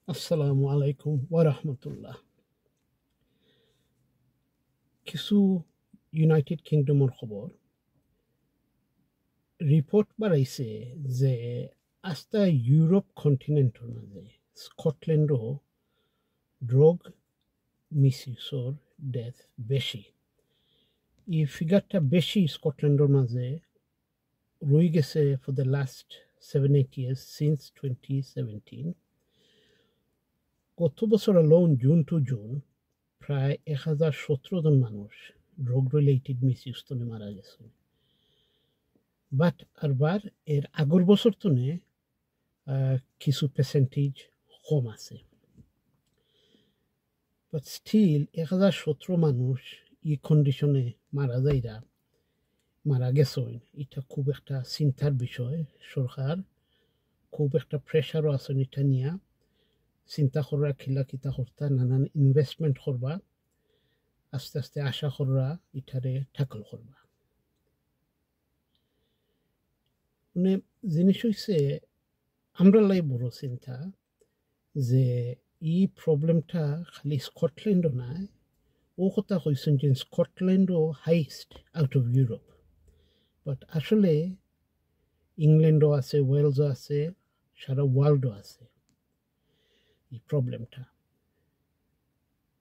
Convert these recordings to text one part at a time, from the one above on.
আসসালামু আলাইকুম ওয়া রাহমাতুল্লাহ। কিছু ইউনাইটেড কিংডমৰ খবৰ রিপোর্ট বাড়াইছে যে আস্তা ইউরোপ কন্টিনেন্টের মাঝে স্কটল্যান্ডও ড্রগ মিসইউজর ডেথ বেশি। এই ফিগারটা বেশি স্কটল্যান্ডের মাঝে রয়ে গেছে for the last 7-8 years since 2017। গত বছর অ্যালোন জুন টু জুন প্রায় 1017 জন মানুষ ড্রগ রিলেটেড মিসইউজতনে মারা গেছে। বাট আরবার এর আগর বছর তনে কিছু পার্সেন্টেজ কম আছে। বাট স্টিল 1017 মানুষ এই কন্ডিশনে মারা গেছেন, এটা খুব একটা চিন্তার বিষয়। সরকার খুব একটা প্রেশারও আছে এটা নিয়ে, চিন্তা করা খিলা কিতা করতা নানান ইনভেস্টমেন্ট করবা, আস্তে আস্তে আশা করা এটারে ট্যাকল করবা। মানে জিনিস হইছে আমরা লাই বড় চিন্তা যে এই প্রবলেমটা খালি স্কটল্যান্ডও নাই, ও কথা কইছেন যে স্কটল্যান্ডও heist out of Europe. But আসলে ইংল্যান্ডও আছে, ওয়েলসও আছে, সারা ওয়ার্ল্ডও আছে এই প্রবলেমটা।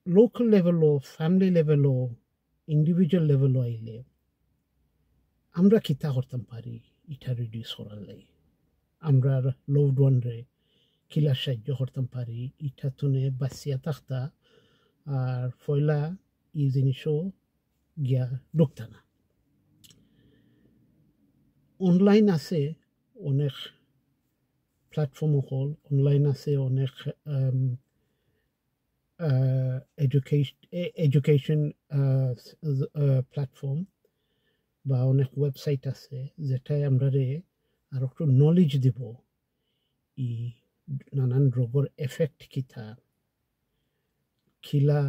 লোকাল লেভেলও, ফ্যামিলি লেভেলও, ইন্ডিভিজুয়াল লেভেলও আইলে আমরা কিতা করতাম পারি এটা রিডিউস করার লাগে। আমরা লভড ওয়ানরে কিলা সাহায্য করতাম পারি এটা তুনে বাঁচিয়া থাকতা, আর ফয়লা এই জিনিসও গিয়া ঢুকতা না। অনলাইন আছে অনেক প্ল্যাটফর্ম, হল অনলাইন আছে অনেক এডুকেশন প্ল্যাটফর্ম বা অনেক ওয়েবসাইট আছে যেটাই আমরা আর একটু নলেজ দিব ই নানান রোগের এফেক্ট কিতা খিলা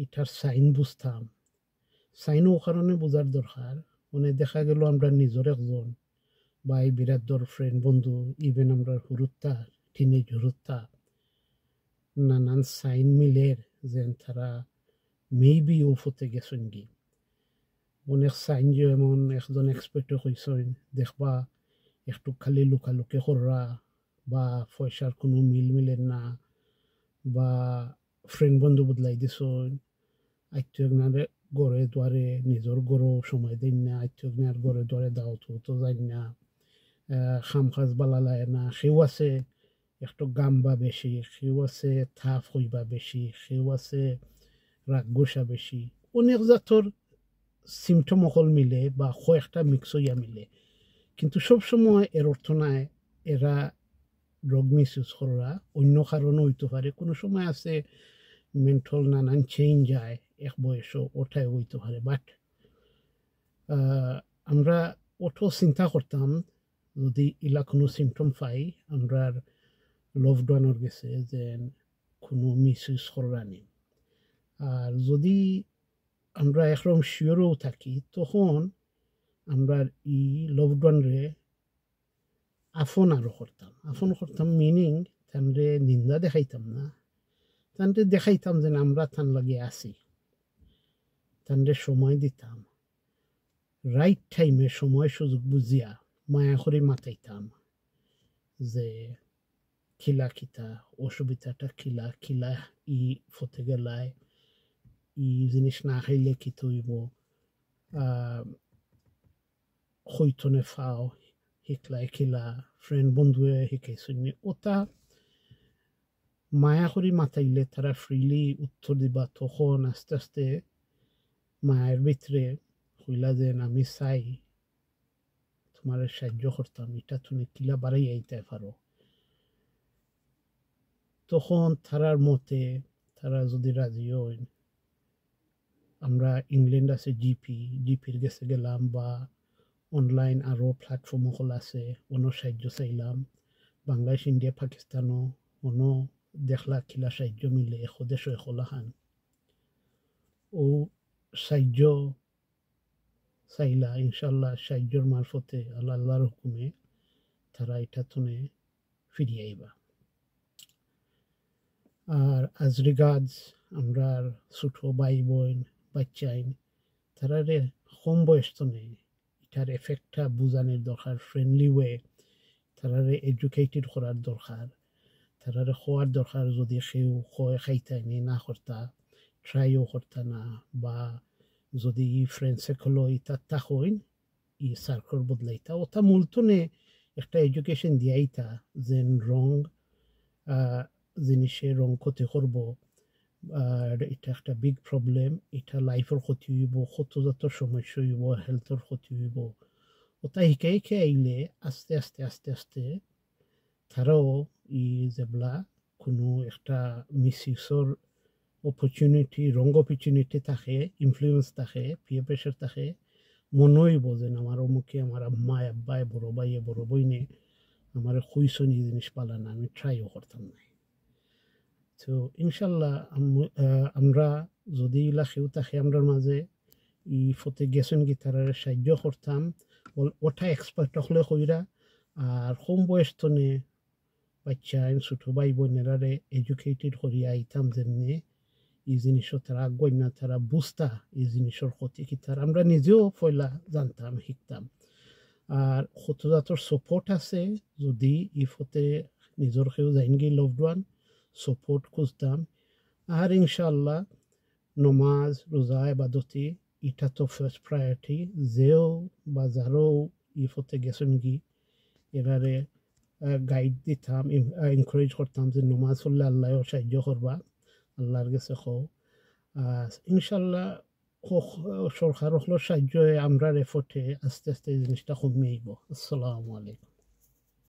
এটার সাইন বুঝতাম। সাইনও কারণে বোঝার দরকার, মানে দেখা গেল আমরা নিজের একজন বা এই বিরাটর ফ্রেন্ড বন্ধু, ইভেন আমরা হুরুত্তা টিনেজ হুরুত্তা নানান সাইন মিলের যেন তারা মেবি উফতে গেছেন গি। অনেক সাইন যেমন একজন এক্সপার্টে কইছেন দেখবা একটু খালি লুকালুকি কররা, বা পয়সার কোনো মিল মিলেন না, বা ফ্রেন্ড বন্ধু বদলাই দিছেন, আত্মীয়নারে গড়ে দুয়ারে নিজের গড়েও সময় দিন না, আত্মীয়নার গড়ে দুয়ারে দাওয়াত তো যাই না, খাম খাজ বালা লাগে না। সেও আছে একটু গাম্বা বেশি, সেও আছে থাপ হইবা বেশি, সেও আছে রাগ গোসা বেশি, অনেক জাতর সিমটম অকল মিলে বা কয়েকটা মিক্স হইয়া মিলে। কিন্তু সবসময় এর অর্থ নাই এরা ড্রাগ মিসইউজ করা অন্য কারণও হইতে পারে। কোনো সময় আছে মেন্টাল নানান চেঞ্জ যায় এক বয়সও, ওটাই হইতে পারে। বাট আমরা ওটো চিন্তা করতাম যদি ইলা কোনো সিমটম পাই আমরা লভড ওয়ানের গেছে যে কোনো মিসইউজ করা নেই। আর যদি আমরা একরকম শিওরও থাকি তখন আমরা ই লভড ওয়ানরে আফন আরও করতাম মিনিং তানরে নিন্দা দেখাইতাম না, তানরে দেখাইতাম যে আমরা তান লাগে আছি, তানরে সময় দিতাম, রাইট টাইমে সময় সুযোগ বুঝিয়া মায়া করে মাতাইতাম যে খিলা কিতা অসুবিধাটা খিলা খিলা ই ফতে গেলায় ই জিনিস না খাইলে কি তৈব, হইতনে ফাও শিকলাই খিলা ফ্রেন্ড বন্ধুয়ে শিকাইছনি ওটা মায়া করে মাতাইলে তারা ফ্রিলি উত্তর দিবা। তখন আস্তে আস্তে মায়ের ভিতরে হইলা যে আমি চাই তোমার সাহায্য করতাম, এটা তুমি কিলা বাড়াই আইতে পারো। তখন তারার মতে তারা যদি রাজি হয়, আমরা ইংল্যান্ড আছে জিপির গেছে গেলাম, বা অনলাইন আরও প্ল্যাটফর্ম হল আছে অন্য সাহায্য চাইলাম। বাংলাদেশ, ইন্ডিয়া, পাকিস্তানও অন্য দেখলা খিলা সাহায্য মিলে এদেশ এখলাহান ও সাহায্য চাইলা। ইনশাল্লাহ সাহায্যর মারফতে আল্লাহর হুকুমে তারা এটা তুনে ফিরিয়ে আইবা। as regards আমরার ছোট ভাই বোন বাচ্চাইন তারারে কম বয়স তো নেই এটার এফেক্টটা বুঝানোর দরকার ফ্রেন্ডলি ওয়ে তারারে এডুকেটেড করার দরকার তারারে খোয়ার দরকার যদি কেউ খয় খাইতাই নি না করতা ট্রাইও করতা না বা যদি ই ফ্রেন্ড সার্কেলও ইতার তা হইন ই সার্কেল বদলাইতা ওটা মূলতনে একটা এডুকেশন দিয়াইতা যেন রং জিনিসে রং ক্ষতি করব আর এটা একটা বিগ প্রবলেম এটা লাইফের ক্ষতি হইব কতজাত সমস্যা হইব হেলথের ক্ষতি হইব ওটা শিকাই শিকাই আইলে আস্তে আস্তে আস্তে আস্তে তারাও ই যেবলা কোনো একটা মিসইউজর অপরচুনিটি রং অপরচুনিটি থাকে ইনফ্লুয়েন্স থাকে পিয়ার প্রেশার থাকে মনে হইব যেন আমার অমুকে আমার আম্মায় আব্বায় বড় ভাইয়ে বড় বইনে আমার খুইসন এই জিনিস পালান আমি ট্রাইও করতাম না তো ইনশাল্লাহ আমরা যদি ইলা কেউ থাকে আমরার মাঝে ই ফতে গেছেন কি তারা সাহায্য করতাম ওটা এক্সপার্ট হলে কইরা আর কম বয়স তনে বাচ্চা ছোট ভাই বোনেরারে এডুকেটেড করিয়া আইতাম যেমনি এই জিনিসও তারা আগ্রহ না তারা বুঝতা এই জিনিসের ক্ষতি কি তারা আমরা নিজেও পয়লা জানতাম শিখতাম আর কতজাতর সাপোর্ট আছে যদি ই ফতে নিজের কেউ যাইনগি লভড ওয়ান সাপোর্ট খুঁজতাম আর ইনশাল্লাহ নমাজ রোজা ইবাদতি এটা তো ফার্স্ট প্রায়োরিটি যেও বা যারও ই ফতে গেছেন গি এরারে গাইড দিতাম এনকারেজ করতাম যে নমাজ পড়লে আল্লাহও সাহায্য করবা আল্লাহর কাছে কও ইনশাল্লাহ সরকার হলো সাহায্য আমরা এফোর্টে আস্তে আস্তে এই জিনিসটা কমে আইব আসসালামু আলাইকুম